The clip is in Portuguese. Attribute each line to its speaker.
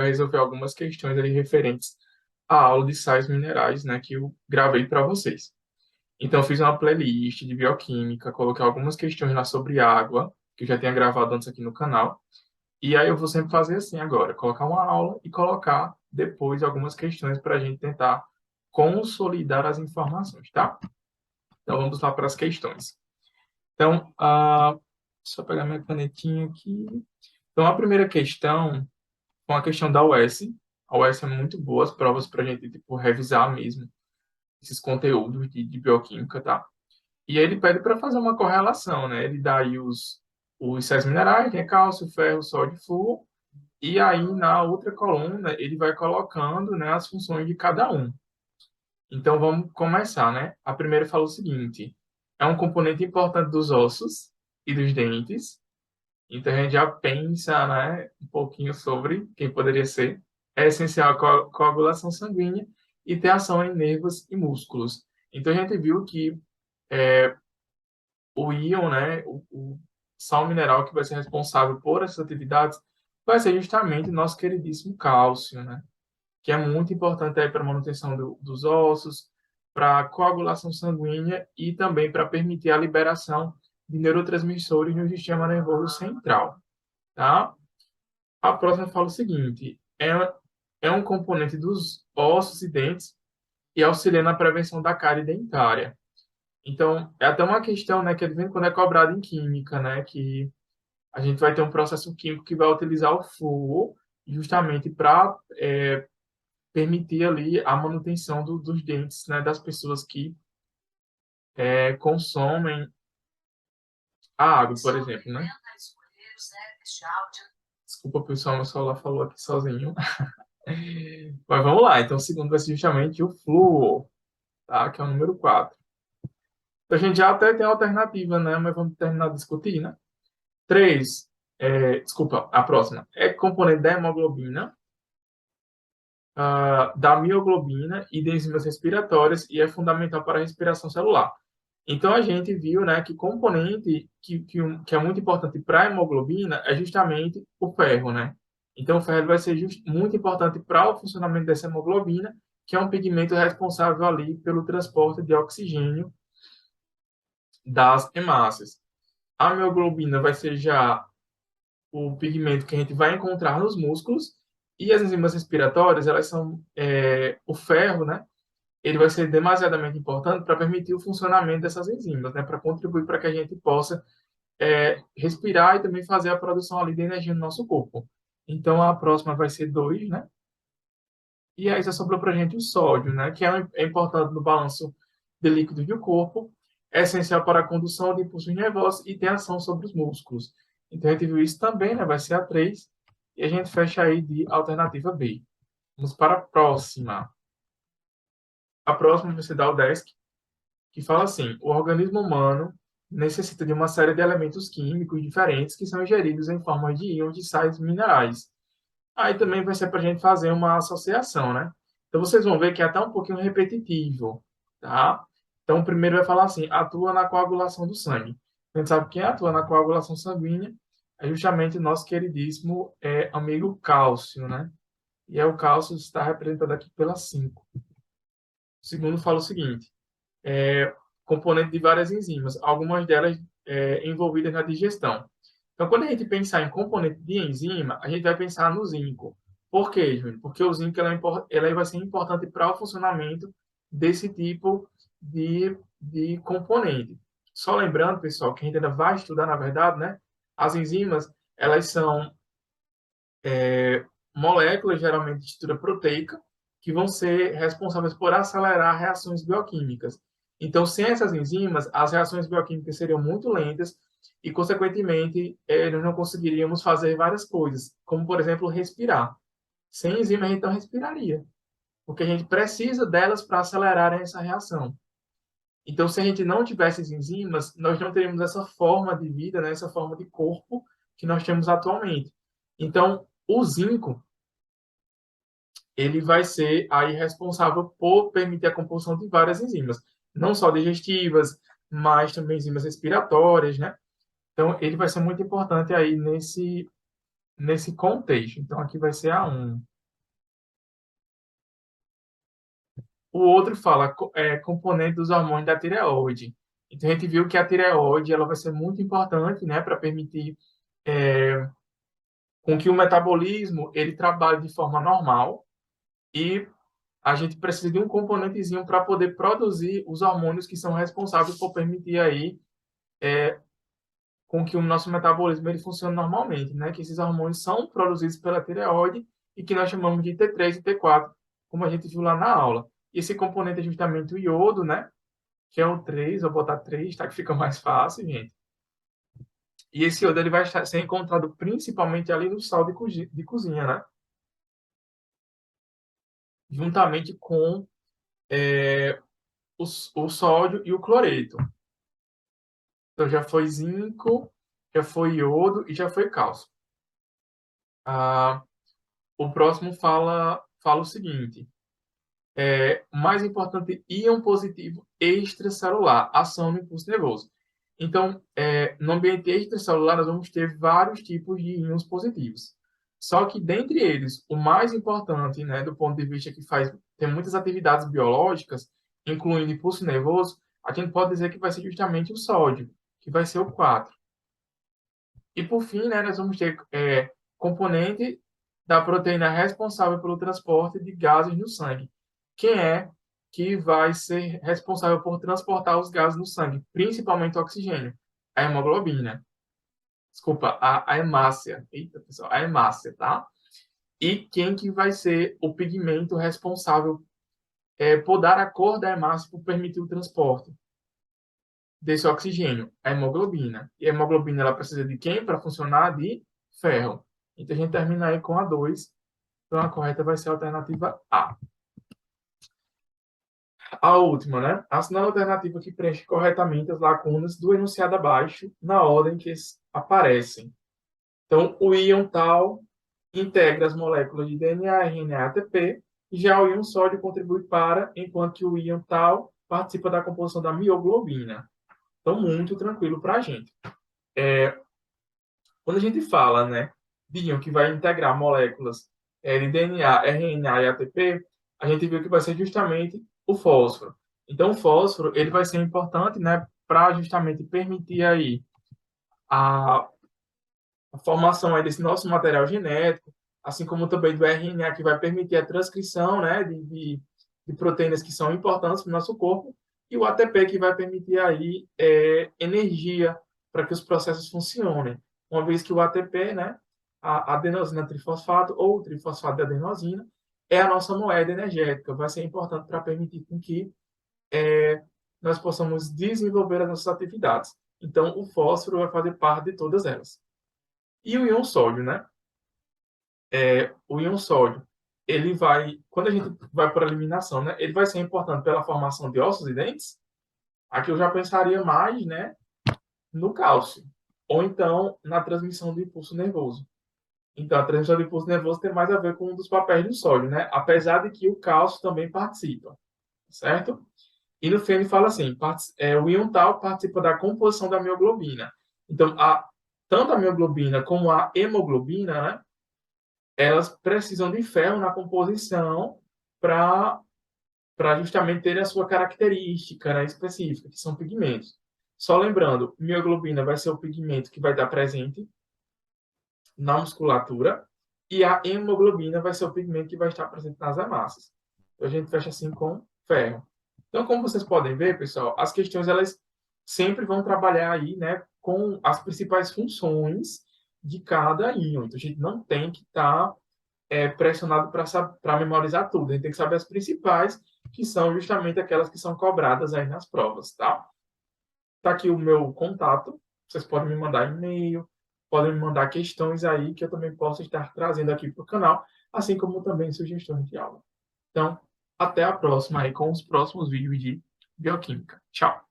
Speaker 1: resolver algumas questões ali referentes à aula de sais minerais, né, que eu gravei para vocês. Então, eu fiz uma playlist de bioquímica, coloquei algumas questões lá sobre água, que eu já tinha gravado antes aqui no canal. E aí eu vou sempre fazer assim agora, colocar uma aula e colocar depois algumas questões para a gente tentar consolidar as informações, tá? Então, vamos lá para as questões. Então, só pegar minha canetinha aqui. Então, a primeira questão foi uma questão da UES. A UES é muito boa, as provas para a gente tipo, revisar mesmo esses conteúdos de bioquímica, tá? E aí ele pede para fazer uma correlação, né? Ele dá aí os sais minerais, né? Cálcio, ferro, sódio e flúor. E aí, na outra coluna, ele vai colocando, né, as funções de cada um. Então, vamos começar, né? A primeira fala o seguinte: é um componente importante dos ossos e dos dentes. Então, a gente já pensa, né, um pouquinho sobre quem poderia ser. É essencial a coagulação sanguínea e tem ação em nervos e músculos. Então, a gente viu que o íon, né, o sal mineral que vai ser responsável por essas atividades vai ser justamente o nosso queridíssimo cálcio, né? Que é muito importante aí para a manutenção dos ossos, para a coagulação sanguínea e também para permitir a liberação de neurotransmissores no sistema nervoso central, tá? A próxima fala o seguinte: é um componente dos ossos e dentes e auxilia na prevenção da cárie dentária. Então, é até uma questão, né, que de vez em quando é cobrada em química, né, que a gente vai ter um processo químico que vai utilizar o flúor justamente para permitir ali a manutenção dos dentes, né, das pessoas que consomem a água, por exemplo, né? Desculpa, pessoal, meu celular falou aqui sozinho. Mas vamos lá. Então, o segundo vai ser justamente o flúor, tá? Que é o número 4. A gente já até tem a alternativa, né? Mas vamos terminar de discutir, né? 3. Desculpa, a próxima. É componente da hemoglobina, da mioglobina e de enzimas respiratórias e é fundamental para a respiração celular. Então, a gente viu, né, que componente que é muito importante para a hemoglobina é justamente o ferro, né? Então, o ferro vai ser muito importante para o funcionamento dessa hemoglobina, que é um pigmento responsável ali pelo transporte de oxigênio das hemácias. A mioglobina vai ser já o pigmento que a gente vai encontrar nos músculos e as enzimas respiratórias, elas são o ferro, né? Ele vai ser demasiadamente importante para permitir o funcionamento dessas enzimas, né? Para contribuir para que a gente possa respirar e também fazer a produção ali de energia no nosso corpo. Então, a próxima vai ser 2, né? E aí só sobrou para a gente o sódio, né? Que é importante no balanço de líquidos do corpo, é essencial para a condução de impulsos nervosos e tem ação sobre os músculos. Então, a gente viu isso também, né? Vai ser a 3. E a gente fecha aí de alternativa B. Vamos para a próxima. A próxima vai ser da UDESC, que fala assim: o organismo humano necessita de uma série de elementos químicos diferentes que são ingeridos em forma de íons de sais minerais. Aí também vai ser para a gente fazer uma associação, né? Então vocês vão ver que é até um pouquinho repetitivo, tá? Então o primeiro vai falar assim: atua na coagulação do sangue. A gente sabe quem atua na coagulação sanguínea é justamente o nosso queridíssimo amigo cálcio, né? E o cálcio está representado aqui pela 5. O segundo fala o seguinte: componente de várias enzimas, algumas delas envolvidas na digestão. Então, quando a gente pensar em componente de enzima, a gente vai pensar no zinco. Por quê, Júnior? Porque o zinco ela vai ser importante para o funcionamento desse tipo de componente. Só lembrando, pessoal, que a gente ainda vai estudar, na verdade, né? As enzimas, elas são moléculas, geralmente de estrutura proteica, que vão ser responsáveis por acelerar reações bioquímicas. Então, sem essas enzimas, as reações bioquímicas seriam muito lentas e, consequentemente, nós não conseguiríamos fazer várias coisas, como, por exemplo, respirar. Sem enzima, a gente não respiraria, porque a gente precisa delas para acelerar essa reação. Então, se a gente não tivesse as enzimas, nós não teríamos essa forma de vida, né, essa forma de corpo que nós temos atualmente. Então, o zinco, ele vai ser aí responsável por permitir a composição de várias enzimas, não só digestivas, mas também enzimas respiratórias, né? Então, ele vai ser muito importante aí nesse contexto. Então, aqui vai ser a 1. O outro fala componente dos hormônios da tireoide. Então, a gente viu que a tireoide ela vai ser muito importante, né, para permitir com que o metabolismo ele trabalhe de forma normal e a gente precisa de um componentezinho para poder produzir os hormônios que são responsáveis por permitir aí com que o nosso metabolismo ele funcione normalmente, né? Que esses hormônios são produzidos pela tireoide e que nós chamamos de T3 e T4, como a gente viu lá na aula. E esse componente é justamente o iodo, né? Que é o 3, vou botar 3, tá? Que fica mais fácil, gente. E esse iodo ele vai ser encontrado principalmente ali no sal de cozinha, né? Juntamente com o sódio e o cloreto. Então já foi zinco, já foi iodo e já foi cálcio. O próximo fala o seguinte: mais importante, íon positivo extracelular, ação no impulso nervoso. Então, no ambiente extracelular, nós vamos ter vários tipos de íons positivos. Só que, dentre eles, o mais importante, né, do ponto de vista que tem muitas atividades biológicas, incluindo impulso nervoso, a gente pode dizer que vai ser justamente o sódio, que vai ser o 4. E, por fim, né, nós vamos ter componente da proteína responsável pelo transporte de gases no sangue. Quem é que vai ser responsável por transportar os gases no sangue, principalmente o oxigênio? A hemoglobina. Desculpa, a hemácia. Eita, pessoal, a hemácia, tá? E quem que vai ser o pigmento responsável por dar a cor da hemácia por permitir o transporte desse oxigênio? A hemoglobina. E a hemoglobina ela precisa de quem para funcionar? De ferro. Então a gente termina aí com a 2. Então a correta vai ser a alternativa A. A última, né? Assinale a alternativa que preenche corretamente as lacunas do enunciado abaixo na ordem que aparecem. Então, o íon tal integra as moléculas de DNA, RNA, ATP, e já o íon sódio contribui para, enquanto que o íon tal participa da composição da mioglobina. Então, muito tranquilo para a gente. Quando a gente fala, né, de íon que vai integrar moléculas de DNA, RNA e ATP, a gente viu que vai ser justamente o fósforo. Então, o fósforo ele vai ser importante, né, para justamente permitir aí a, a formação aí desse nosso material genético, assim como também do RNA, que vai permitir a transcrição, né, de proteínas que são importantes para o nosso corpo, e o ATP, que vai permitir aí energia para que os processos funcionem. Uma vez que o ATP, né, a adenosina trifosfato ou trifosfato de adenosina, é a nossa moeda energética, vai ser importante para permitir com que nós possamos desenvolver as nossas atividades. Então, o fósforo vai fazer parte de todas elas. E o íon sódio, né? O íon sódio, ele vai, quando a gente vai para a eliminação, né? Ele vai ser importante pela formação de ossos e dentes. Aqui eu já pensaria mais, né? No cálcio. Ou então, na transmissão do impulso nervoso. Então, a transmissão do impulso nervoso tem mais a ver com um dos papéis do sódio, né? Apesar de que o cálcio também participa, certo? E no fim ele fala assim, o íon tal participa da composição da mioglobina. Então, tanto a mioglobina como a hemoglobina, né, elas precisam de ferro na composição para justamente ter a sua característica, né, específica, que são pigmentos. Só lembrando, mioglobina vai ser o pigmento que vai estar presente na musculatura e a hemoglobina vai ser o pigmento que vai estar presente nas hemácias. Então, a gente fecha assim com ferro. Então, como vocês podem ver, pessoal, as questões elas sempre vão trabalhar aí, né, com as principais funções de cada íon. Então, a gente não tem que estar pressionado para memorizar tudo. A gente tem que saber as principais, que são justamente aquelas que são cobradas aí nas provas, tá? Tá aqui o meu contato. Vocês podem me mandar e-mail, podem me mandar questões aí que eu também posso estar trazendo aqui para o canal, assim como também sugestões de aula. Então, até a próxima aí com os próximos vídeos de bioquímica. Tchau!